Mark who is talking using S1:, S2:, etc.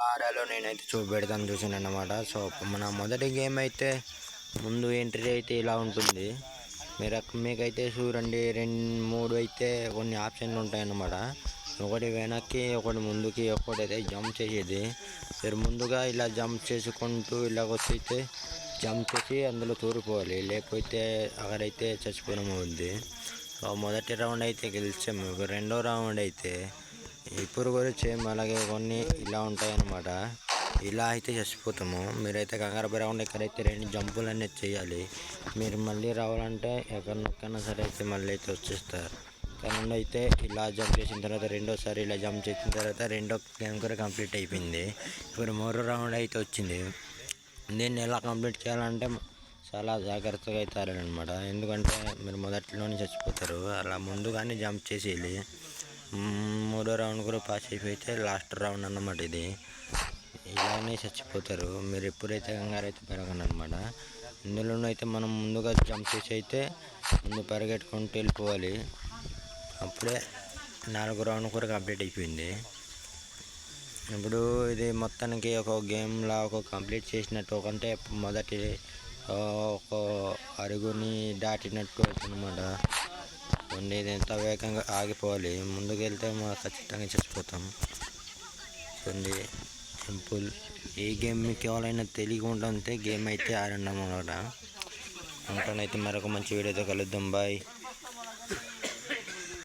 S1: ఎలా ఆడాలో నేనైతే చూపెడతాను చూసాను అన్నమాట. సో మన మొదటి గేమ్ అయితే ముందు ఎంట్రీ అయితే ఇలా ఉంటుంది. మీకైతే చూడండి 2 3 అయితే కొన్ని ఆప్షన్లు ఉంటాయన్నమాట. ఒకటి వెనక్కి, ఒకటి ముందుకి, ఒకటి అయితే జంప్ చేసేది. మీరు ముందుగా ఇలా జంప్ చేసుకుంటూ ఇలాగొచ్చైతే జంప్ చేసి అందులో తూరిపోవాలి, లేకపోతే అక్కడైతే చచ్చిపోవడం అవుద్ది. సో మొదటి రౌండ్ అయితే గెలిచాము. రెండో రౌండ్ అయితే ఇప్పుడు కూడా సేమ్ అలాగే కొన్ని ఇలా ఉంటాయన్నమాట. ఇలా అయితే చచ్చిపోతాము. మీరైతే కంగారు పడకుండా ఇక్కడైతే 2 జంపులు అనేది చేయాలి. మీరు మళ్ళీ రావాలంటే ఎక్కడినొక్కైనా సరే అయితే మళ్ళీ అయితే వచ్చేస్తారు. కానీ అయితే ఇలా జంప్ చేసిన తర్వాత రెండోసారి ఇలా జంప్ చేసిన తర్వాత రెండో గేమ్ కూడా కంప్లీట్ అయిపోయింది. ఇప్పుడు 3 రౌండ్ అయితే వచ్చింది. దీన్ని ఎలా కంప్లీట్ చేయాలంటే చాలా జాగ్రత్తగా అయితే ఆడాలన్నమాట. ఎందుకంటే మీరు మొదట్లోనే చచ్చిపోతారు. అలా ముందుగానే జంప్ చేసేయాలి. 3వ రౌండ్ కూడా పాస్ అయిపోతే లాస్ట్ రౌండ్ అన్నమాట. ఇది ఇలానే చచ్చిపోతారు. మీరు ఎప్పుడైతే కంగారు అయితే పెరగను అనమాట. ఇందులోనూ అయితే మనం ముందుగా జంప్ చేసి అయితే ముందు పరిగెట్టుకుంటూ వెళ్ళిపోవాలి. అప్పుడే 4వ రౌండ్ కూడా కంప్లీట్ అయిపోయింది. ఇప్పుడు ఇది మొత్తానికి ఒక గేమ్లా ఒక కంప్లీట్ చేసినట్టు, ఒకంటే మొదటి ఒక అరుగుని దాటినట్టు అవుతుందన్నమాట. ఇది ఎంత వేగంగా ఆగిపోవాలి. ముందుకు వెళ్తే మనం ఖచ్చితంగా చచ్చిపోతాం. చూడండి సింపుల్. ఈ గేమ్ మీకు ఎవరైనా తెలియకుండా ఉంటే గేమ్ అయితే ఆడండి అన్నమాట. ఉంటానైతే మరొక మంచి వీడియోతో కలుద్దాం. బాయ్.